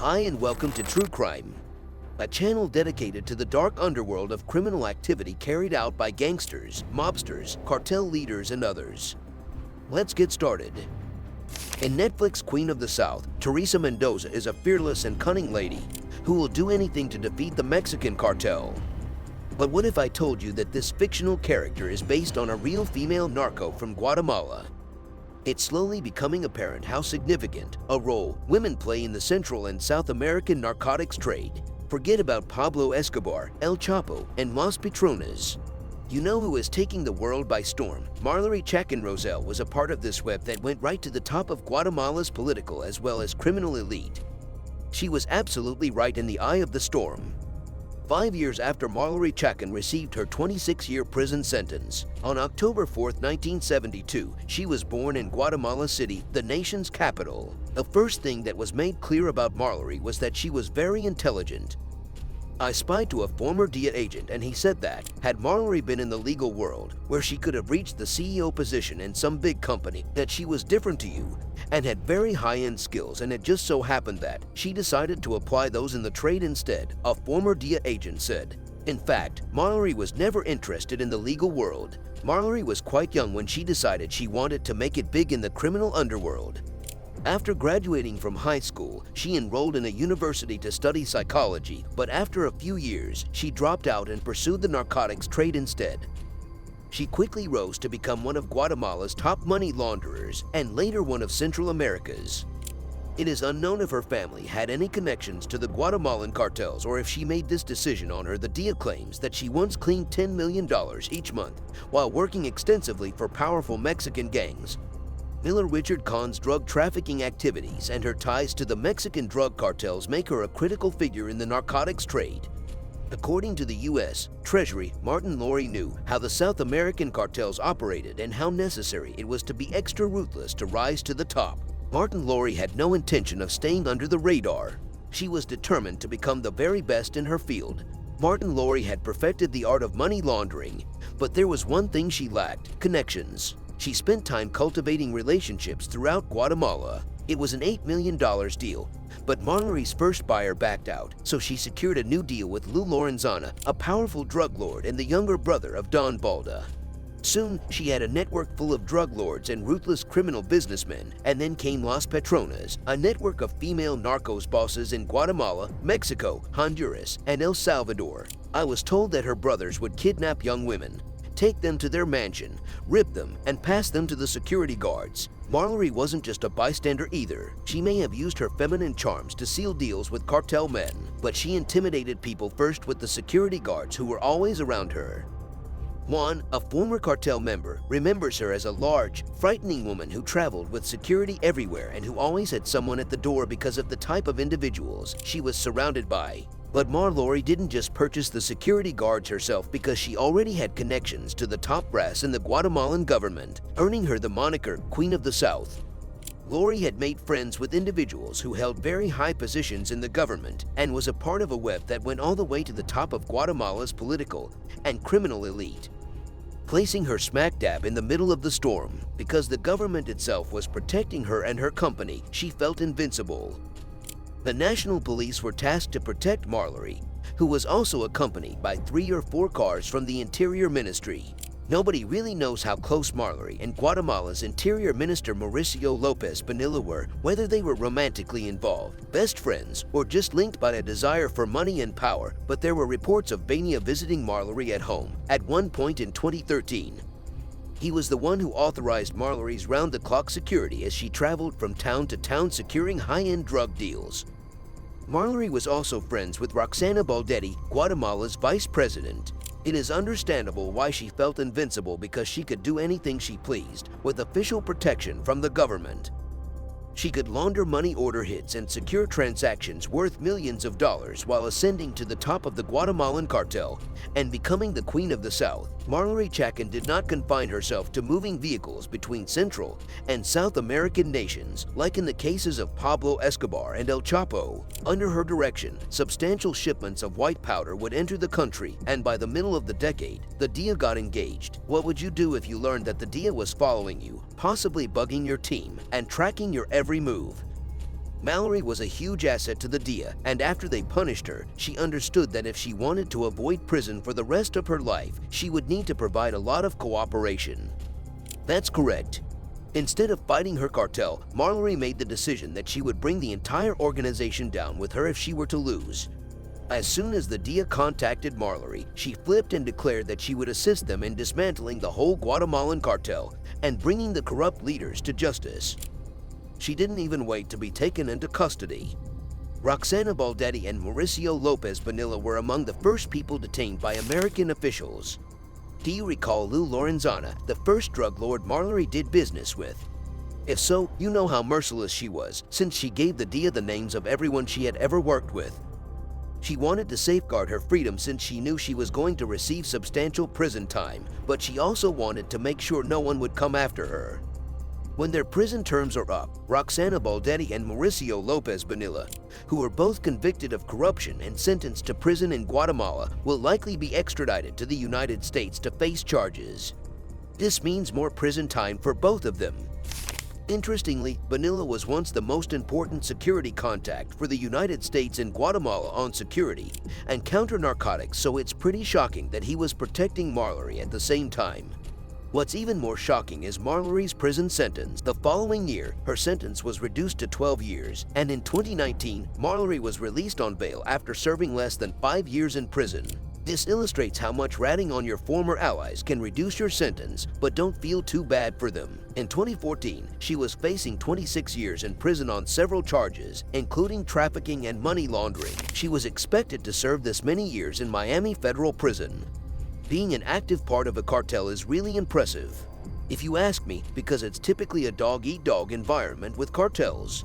Hi and welcome to True Crime, a channel dedicated to the dark underworld of criminal activity carried out by gangsters, mobsters, cartel leaders, and others. Let's get started. In Netflix Queen of the South, Teresa Mendoza is a fearless and cunning lady who will do anything to defeat the Mexican cartel. But what if I told you that this fictional character is based on a real female narco from Guatemala? It's slowly becoming apparent how significant a role women play in the Central and South American narcotics trade. Forget about Pablo Escobar, El Chapo, and Las Petronas. You know who is taking the world by storm? Marllory Chacon Roselle was a part of this web that went right to the top of Guatemala's political as well as criminal elite. She was absolutely right in the eye of the storm. 5 years after Marllory Chacon received her 26-year prison sentence, on October 4, 1972, she was born in Guatemala City, the nation's capital. The first thing that was made clear about Marllory was that she was very intelligent. I spied to a former DIA agent and he said that, had Marllory been in the legal world, where she could have reached the CEO position in some big company, that she was different to you and had very high-end skills, and it just so happened that she decided to apply those in the trade instead, a former DIA agent said. In fact, Marllory was never interested in the legal world. Marllory was quite young when she decided she wanted to make it big in the criminal underworld. After graduating from high school, she enrolled in a university to study psychology, but after a few years, she dropped out and pursued the narcotics trade instead. She quickly rose to become one of Guatemala's top money launderers and later one of Central America's. It is unknown if her family had any connections to the Guatemalan cartels or if she made this decision on her. The DIA claims that she once cleaned $10 million each month while working extensively for powerful Mexican gangs. Miller Richard Kahn's drug trafficking activities and her ties to the Mexican drug cartels make her a critical figure in the narcotics trade. According to the U.S. Treasury, Marllory knew how the South American cartels operated and how necessary it was to be extra ruthless to rise to the top. Marllory had no intention of staying under the radar. She was determined to become the very best in her field. Marllory had perfected the art of money laundering, but there was one thing she lacked: connections. She spent time cultivating relationships throughout Guatemala. It was an $8 million deal, but Marllory's first buyer backed out, so she secured a new deal with Lou Lorenzana, a powerful drug lord and the younger brother of Don Balda. Soon, she had a network full of drug lords and ruthless criminal businessmen, and then came Las Petronas, a network of female narcos bosses in Guatemala, Mexico, Honduras, and El Salvador. I was told that her brothers would kidnap young women, take them to their mansion, rip them, and pass them to the security guards. Marllory wasn't just a bystander either. She may have used her feminine charms to seal deals with cartel men, but she intimidated people first with the security guards who were always around her. Juan, a former cartel member, remembers her as a large, frightening woman who traveled with security everywhere and who always had someone at the door because of the type of individuals she was surrounded by. But Marllory didn't just purchase the security guards herself because she already had connections to the top brass in the Guatemalan government, earning her the moniker Queen of the South. Lori had made friends with individuals who held very high positions in the government and was a part of a web that went all the way to the top of Guatemala's political and criminal elite, placing her smack dab in the middle of the storm. Because the government itself was protecting her and her company, she felt invincible. The National Police were tasked to protect Marllory, who was also accompanied by 3 or 4 cars from the Interior Ministry. Nobody really knows how close Marllory and Guatemala's Interior Minister Mauricio Lopez Bonilla were, whether they were romantically involved, best friends, or just linked by a desire for money and power, but there were reports of Bonilla visiting Marllory at home at one point in 2013. He was the one who authorized Marllory's round-the-clock security as she traveled from town to town securing high-end drug deals. Marllory was also friends with Roxana Baldetti, Guatemala's vice president. It is understandable why she felt invincible, because she could do anything she pleased with official protection from the government. She could launder money order hits and secure transactions worth millions of dollars while ascending to the top of the Guatemalan cartel and becoming the Queen of the South. Marllory Chacon did not confine herself to moving vehicles between Central and South American nations, like in the cases of Pablo Escobar and El Chapo. Under her direction, substantial shipments of white powder would enter the country, and by the middle of the decade, the DIA got engaged. What would you do if you learned that the DIA was following you, possibly bugging your team, and tracking your every move? Mallory was a huge asset to the DEA, and after they punished her, she understood that if she wanted to avoid prison for the rest of her life, she would need to provide a lot of cooperation. That's correct. Instead of fighting her cartel, Marllory made the decision that she would bring the entire organization down with her if she were to lose. As soon as the DEA contacted Marllory, she flipped and declared that she would assist them in dismantling the whole Guatemalan cartel and bringing the corrupt leaders to justice. She didn't even wait to be taken into custody. Roxana Baldetti and Mauricio Lopez Bonilla were among the first people detained by American officials. Do you recall Lou Lorenzana, the first drug lord Marllory did business with? If so, you know how merciless she was, since she gave the DEA the names of everyone she had ever worked with. She wanted to safeguard her freedom since she knew she was going to receive substantial prison time, but she also wanted to make sure no one would come after her. When their prison terms are up, Roxana Baldetti and Mauricio Lopez Bonilla, who were both convicted of corruption and sentenced to prison in Guatemala, will likely be extradited to the United States to face charges. This means more prison time for both of them. Interestingly, Bonilla was once the most important security contact for the United States in Guatemala on security and counter-narcotics, so it's pretty shocking that he was protecting Marllory at the same time. What's even more shocking is Marllory's prison sentence. The following year, her sentence was reduced to 12 years, and in 2019, Marllory was released on bail after serving less than 5 years in prison. This illustrates how much ratting on your former allies can reduce your sentence, but don't feel too bad for them. In 2014, she was facing 26 years in prison on several charges, including trafficking and money laundering. She was expected to serve this many years in Miami Federal Prison. Being an active part of a cartel is really impressive, if you ask me, because it's typically a dog-eat-dog environment with cartels.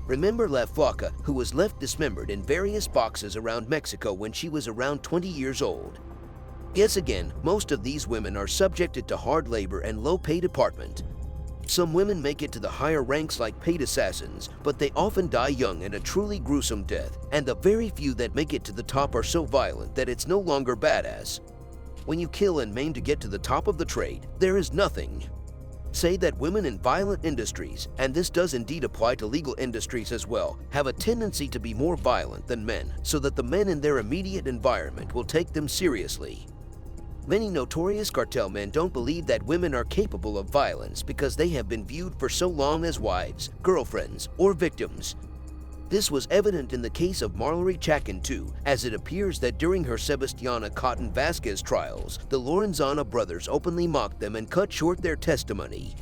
Remember La Flaca, who was left dismembered in various boxes around Mexico when she was around 20 years old? Yes, again, most of these women are subjected to hard labor and low-pay department. Some women make it to the higher ranks like paid assassins, but they often die young in a truly gruesome death, and the very few that make it to the top are so violent that it's no longer badass. When you kill and maim to get to the top of the trade, there is nothing. Say that women in violent industries, and this does indeed apply to legal industries as well, have a tendency to be more violent than men, so that the men in their immediate environment will take them seriously. Many notorious cartel men don't believe that women are capable of violence because they have been viewed for so long as wives, girlfriends, or victims. This was evident in the case of Marllory Chacon too, as it appears that during her Sebastiana Cotton Vasquez trials, the Lorenzana brothers openly mocked them and cut short their testimony.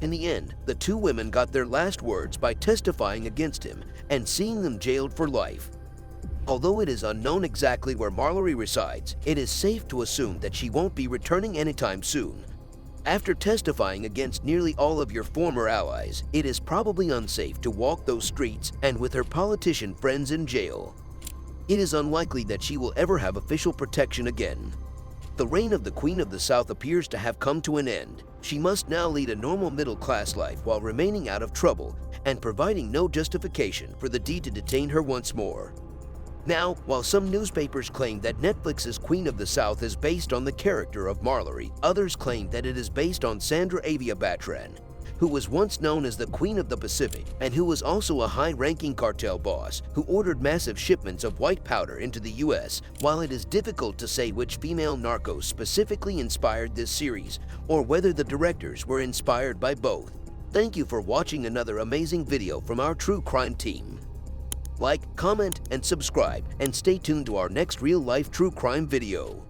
In the end, the two women got their last words by testifying against him and seeing them jailed for life. Although it is unknown exactly where Marllory resides, it is safe to assume that she won't be returning anytime soon. After testifying against nearly all of your former allies, it is probably unsafe to walk those streets and with her politician friends in jail. It is unlikely that she will ever have official protection again. The reign of the Queen of the South appears to have come to an end. She must now lead a normal middle-class life while remaining out of trouble and providing no justification for the DEA to detain her once more. Now, while some newspapers claim that Netflix's Queen of the South is based on the character of Marllory, others claim that it is based on Sandra Avia Batran, who was once known as the Queen of the Pacific and who was also a high-ranking cartel boss who ordered massive shipments of white powder into the US. While it is difficult to say which female narcos specifically inspired this series or whether the directors were inspired by both. Thank you for watching another amazing video from our true crime team. Like, comment, and subscribe, and stay tuned to our next real-life true crime video.